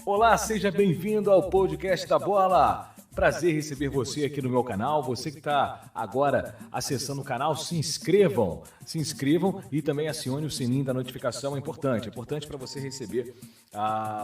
Olá, seja bem-vindo ao podcast da Bola. Prazer receber você aqui no meu canal. Você que está agora acessando o canal, se inscrevam e também acione o sininho da notificação. É importante para você receber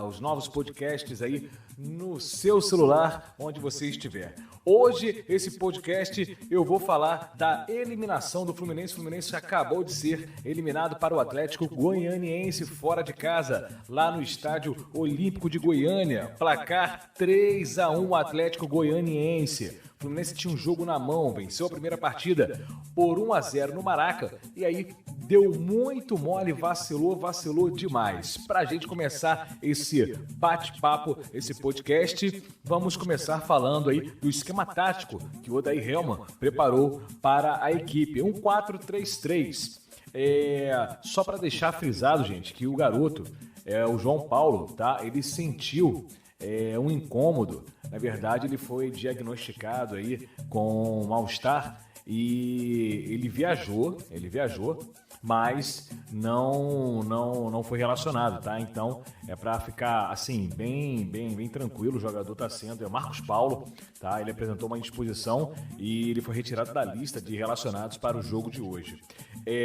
os novos podcasts aí no seu celular, onde você estiver. Hoje, esse podcast, eu vou falar da eliminação do Fluminense. O Fluminense acabou de ser eliminado para o Atlético Goianiense fora de casa, lá no Estádio Olímpico de Goiânia. Placar 3-1 Atlético Goianiense. O Fluminense tinha um jogo na mão, venceu a primeira partida por 1-0 no Maraca e aí deu muito mole, vacilou demais. Pra gente começar esse bate-papo, esse podcast, vamos começar falando aí do esquema tático que o Odair Hellmann preparou para a equipe, um 4-3-3. Só para deixar frisado, gente, que o garoto, o João Paulo, tá? Ele sentiu um incômodo. Na verdade, ele foi diagnosticado aí com mal-estar e ele viajou, mas não foi relacionado, tá? Então, é para ficar assim, bem tranquilo, o jogador está sendo, Marcos Paulo, tá? Ele apresentou uma indisposição e ele foi retirado da lista de relacionados para o jogo de hoje.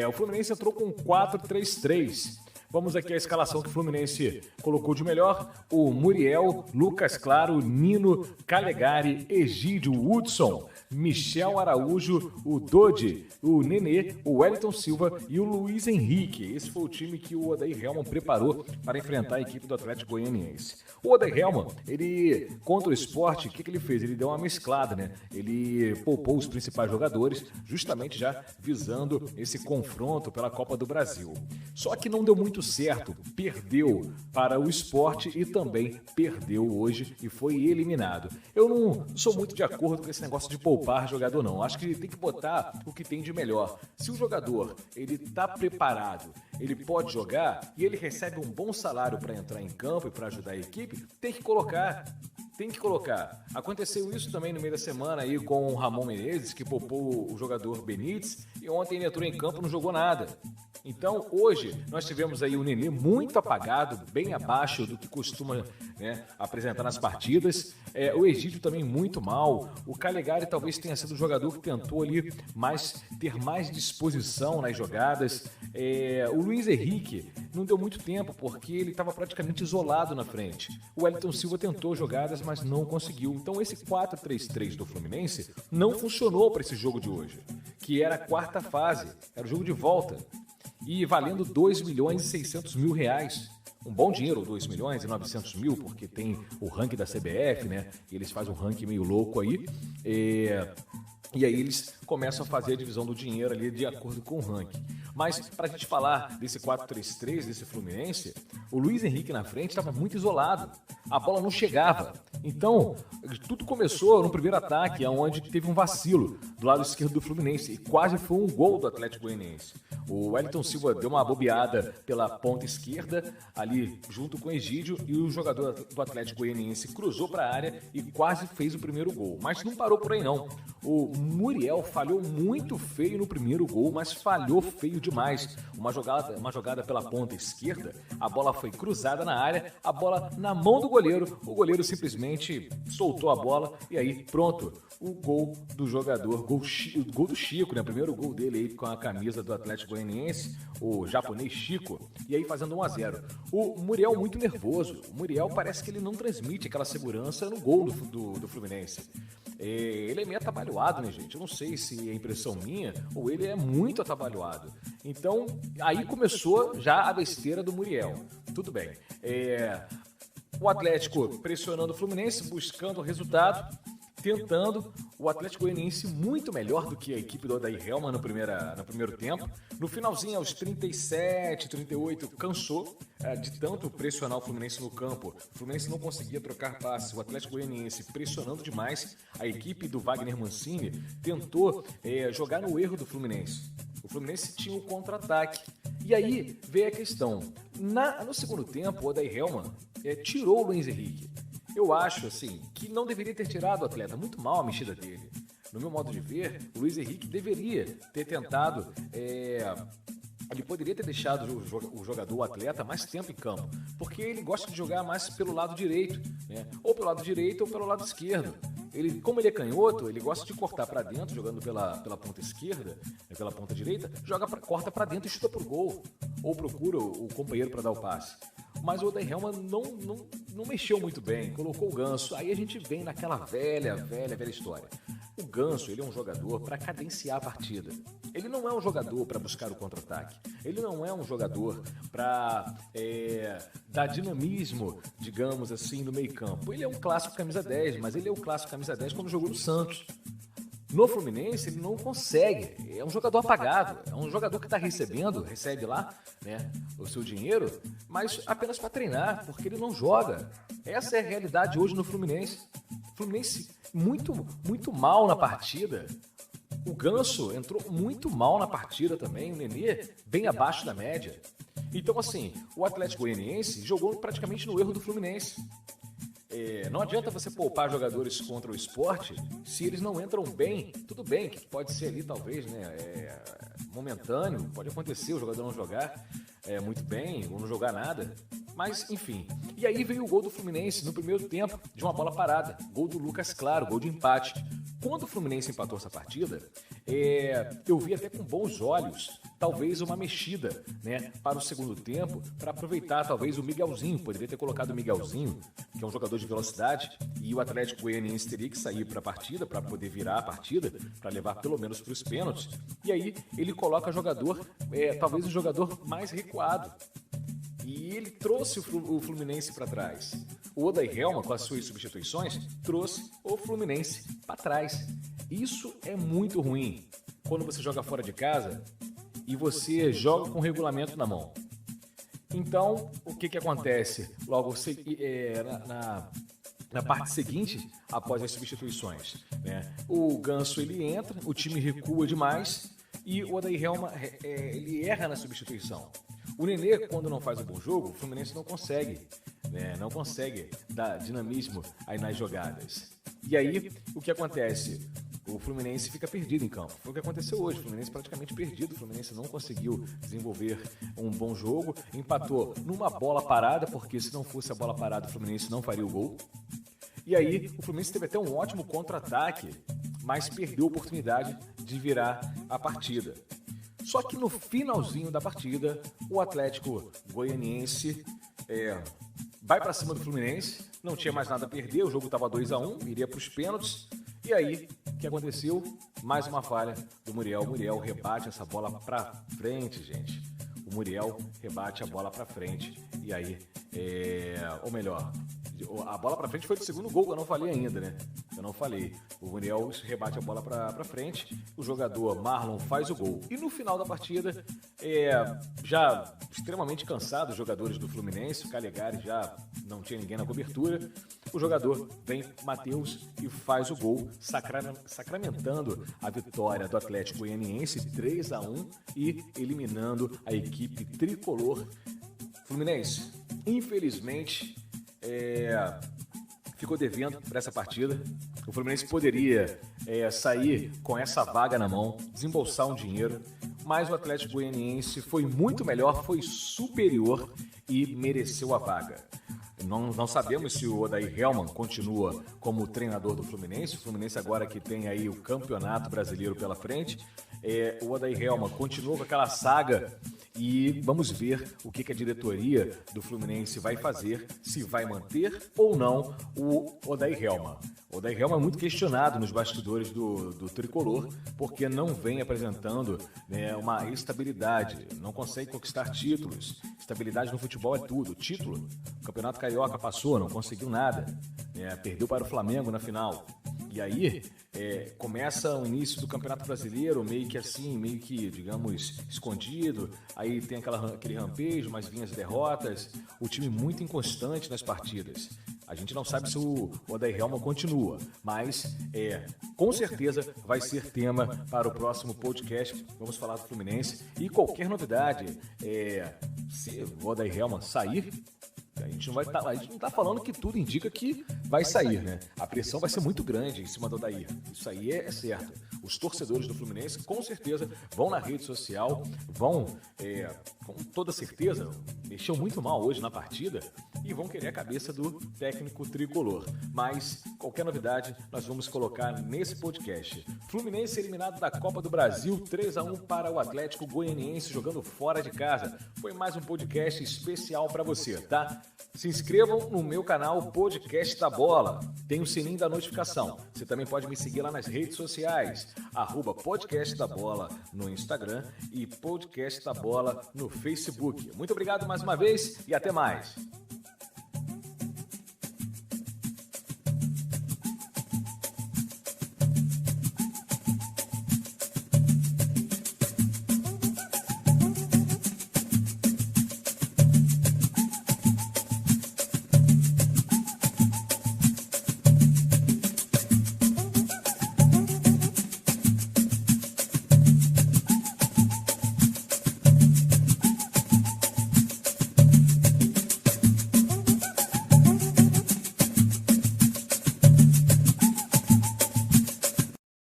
O Fluminense entrou com 4-3-3. Vamos aqui à escalação que o Fluminense colocou de melhor: o Muriel, Lucas Claro, Nino, Calegari, Egídio, Hudson, Michel Araújo, o Dodi, o Nenê, o Wellington Silva e o Luiz Henrique. Esse foi o time que o Odair Hellmann preparou para enfrentar a equipe do Atlético Goianiense. O Odair Hellmann, ele, contra o Sport, o que ele fez? Ele deu uma mesclada, né? Ele poupou os principais jogadores, justamente já visando esse confronto pela Copa do Brasil. Só que não deu muito certo, perdeu para o Sport e também perdeu hoje e foi eliminado. Eu não sou muito de acordo com esse negócio de poupar jogador, não. Acho que tem que botar o que tem de melhor. Se o jogador ele está preparado, ele pode jogar e ele recebe um bom salário para entrar em campo e para ajudar a equipe, tem que colocar. Aconteceu isso também no meio da semana aí com o Ramon Menezes, que poupou o jogador Benítez e ontem ele entrou em campo e não jogou nada. Então, hoje, nós tivemos aí o Nenê muito apagado, bem abaixo do que costuma, né, apresentar nas partidas. O Egídio também muito mal. O Calegari talvez tenha sido o jogador que tentou ali ter mais disposição nas jogadas. O Luiz Henrique não deu muito tempo, porque ele estava praticamente isolado na frente. O Wellington Silva tentou jogadas, mas não conseguiu. Então, esse 4-3-3 do Fluminense não funcionou para esse jogo de hoje, que era a quarta fase, era o jogo de volta. E valendo R$2.600.000. Um bom dinheiro, R$2.900.000, porque tem o ranking da CBF, né? E eles fazem um ranking meio louco aí. E aí eles começam a fazer a divisão do dinheiro ali de acordo com o ranking. Mas para a gente falar desse 4-3-3, desse Fluminense, o Luiz Henrique na frente estava muito isolado. A bola não chegava. Então, tudo começou no primeiro ataque, onde teve um vacilo do lado esquerdo do Fluminense e quase foi um gol do Atlético Goianiense. O Wellington Silva deu uma bobeada pela ponta esquerda, ali junto com o Egídio, e o jogador do Atlético Goianiense cruzou para a área e quase fez o primeiro gol. Mas não parou por aí não. O Muriel falhou muito feio no primeiro gol, mas falhou feio demais. Uma jogada pela ponta esquerda, a bola foi cruzada na área, a bola na mão do goleiro, o goleiro simplesmente soltou a bola e aí pronto, o gol do jogador, gol do Chico, né? O primeiro gol dele aí com a camisa do Atlético Goianiense, o japonês Chico, e aí fazendo 1-0. O Muriel muito nervoso, o Muriel parece que ele não transmite aquela segurança no gol do Fluminense. Ele é meio atabalhoado, né, gente? Eu não sei se é impressão minha ou ele é muito atabalhoado. Então, aí começou já a besteira do Muriel. Tudo bem. O Atlético pressionando o Fluminense, buscando o resultado, tentando. O Atlético Goianiense muito melhor do que a equipe do Odair Hellmann no primeiro tempo. No finalzinho, aos 37, 38, cansou de tanto pressionar o Fluminense no campo. O Fluminense não conseguia trocar passes. O Atlético Goianiense pressionando demais. A equipe do Wagner Mancini tentou jogar no erro do Fluminense. O Fluminense tinha um contra-ataque. E aí veio a questão. No segundo tempo, o Odair Hellmann tirou o Luiz Henrique. Eu acho, assim, que não deveria ter tirado o atleta. Muito mal a mexida dele. No meu modo de ver, o Luiz Henrique deveria ter tentado ele poderia ter deixado o jogador, o atleta, mais tempo em campo, porque ele gosta de jogar mais pelo lado direito, né? Ou pelo lado direito ou pelo lado esquerdo. Como ele é canhoto, ele gosta de cortar para dentro, jogando pela ponta esquerda, pela ponta direita, corta para dentro e chuta pro gol, ou procura o companheiro para dar o passe. Mas o Odair Helman não mexeu muito bem, colocou o Ganso. Aí a gente vem naquela velha história. O Ganso, ele é um jogador para cadenciar a partida. Ele não é um jogador para buscar o contra-ataque. Ele não é um jogador para dar dinamismo, digamos assim, no meio-campo. Ele é um clássico camisa 10, mas ele é o clássico camisa 10 quando jogou no Santos. No Fluminense, ele não consegue. É um jogador apagado. É um jogador que está recebe lá, né, o seu dinheiro, mas apenas para treinar, porque ele não joga. Essa é a realidade hoje no Fluminense. O Fluminense muito mal na partida. O Ganso entrou muito mal na partida também. O Nenê bem abaixo da média. Então, assim, o Atlético Goianiense jogou praticamente no erro do Fluminense. Não adianta você poupar jogadores contra o Sport se eles não entram bem. Tudo bem, que pode ser ali talvez, né, momentâneo, pode acontecer o jogador não jogar muito bem ou não jogar nada. Mas, enfim. E aí veio o gol do Fluminense no primeiro tempo, de uma bola parada. Gol do Lucas Claro, gol de empate. Quando o Fluminense empatou essa partida, eu vi até com bons olhos, talvez uma mexida, né, para o segundo tempo, para aproveitar talvez o Miguelzinho. Poderia ter colocado o Miguelzinho, que é um jogador de velocidade, e o Atlético Goianiense teria que sair para a partida, para poder virar a partida, para levar pelo menos para os pênaltis. E aí ele coloca jogador, talvez o jogador mais recuado. E ele trouxe o Fluminense para trás. O Odair Helman, com as suas substituições, trouxe o Fluminense para trás. Isso é muito ruim quando você joga fora de casa e você joga com o regulamento na mão. Então, o que acontece logo na parte seguinte, após as substituições, né? O Ganso ele entra, o time recua demais e o Odair Helman ele erra na substituição. O Nenê, quando não faz um bom jogo, o Fluminense não consegue, né? Não consegue dar dinamismo aí nas jogadas. E aí, o que acontece? O Fluminense fica perdido em campo. Foi o que aconteceu hoje. O Fluminense praticamente perdido. O Fluminense não conseguiu desenvolver um bom jogo. Empatou numa bola parada, porque se não fosse a bola parada, o Fluminense não faria o gol. E aí, o Fluminense teve até um ótimo contra-ataque, mas perdeu a oportunidade de virar a partida. Só que no finalzinho da partida, o Atlético Goianiense vai para cima do Fluminense, não tinha mais nada a perder, o jogo estava 2-1, iria para os pênaltis. E aí, o que aconteceu? Mais uma falha do Muriel. O Muriel rebate essa bola para frente, gente. O Muriel rebate a bola para frente. E aí, ou melhor, a bola para frente foi do segundo gol, que eu não falei ainda, né? Eu não falei. O Muriel rebate a bola para frente, o jogador Marlon faz o gol. E no final da partida, já extremamente cansado, os jogadores do Fluminense, o Calegari já não tinha ninguém na cobertura, o jogador vem, Matheus, e faz o gol, sacramentando a vitória do Atlético Goianiense 3-1 e eliminando a equipe tricolor. Fluminense, infelizmente, ficou devendo para essa partida. O Fluminense poderia sair com essa vaga na mão, desembolsar um dinheiro, mas o Atlético Goianiense foi muito melhor, foi superior e mereceu a vaga. Não sabemos se o Odair Helman continua como treinador do Fluminense. O Fluminense agora que tem aí o Campeonato Brasileiro pela frente. O Odair Helman continua com aquela saga e vamos ver o que a diretoria do Fluminense vai fazer, se vai manter ou não o Odair Helman. O Odair Helman é muito questionado nos bastidores do tricolor, porque não vem apresentando, né, uma estabilidade, não consegue conquistar títulos. Estabilidade no futebol é tudo. Título, o Campeonato Carioca passou, não conseguiu nada, perdeu para o Flamengo na final. E aí começa o início do Campeonato Brasileiro meio que, digamos, escondido. Aí tem aquele rampejo, mas vinha as derrotas. O time muito inconstante nas partidas. A gente não sabe se o Odair Helman continua, mas com certeza vai ser tema para o próximo podcast. Vamos falar do Fluminense e qualquer novidade. Se o Odair Helman sair, a gente não está falando que tudo indica que vai sair, né? A pressão vai ser muito grande em cima do Odair. Isso aí é certo. os torcedores do Fluminense com certeza vão na rede social, vão, com toda certeza, mexeu muito mal hoje na partida e vão querer a cabeça do técnico tricolor. Mas qualquer novidade nós vamos colocar nesse podcast. Fluminense eliminado da Copa do Brasil, 3-1 para o Atlético Goianiense jogando fora de casa. Foi mais um podcast especial para você, tá? Se inscrevam no meu canal Podcast da Bola. Tem o sininho da notificação. Você também pode me seguir lá nas redes sociais. @Podcast da Bola no Instagram e Podcast da Bola no Facebook. Muito obrigado mais uma vez e até mais.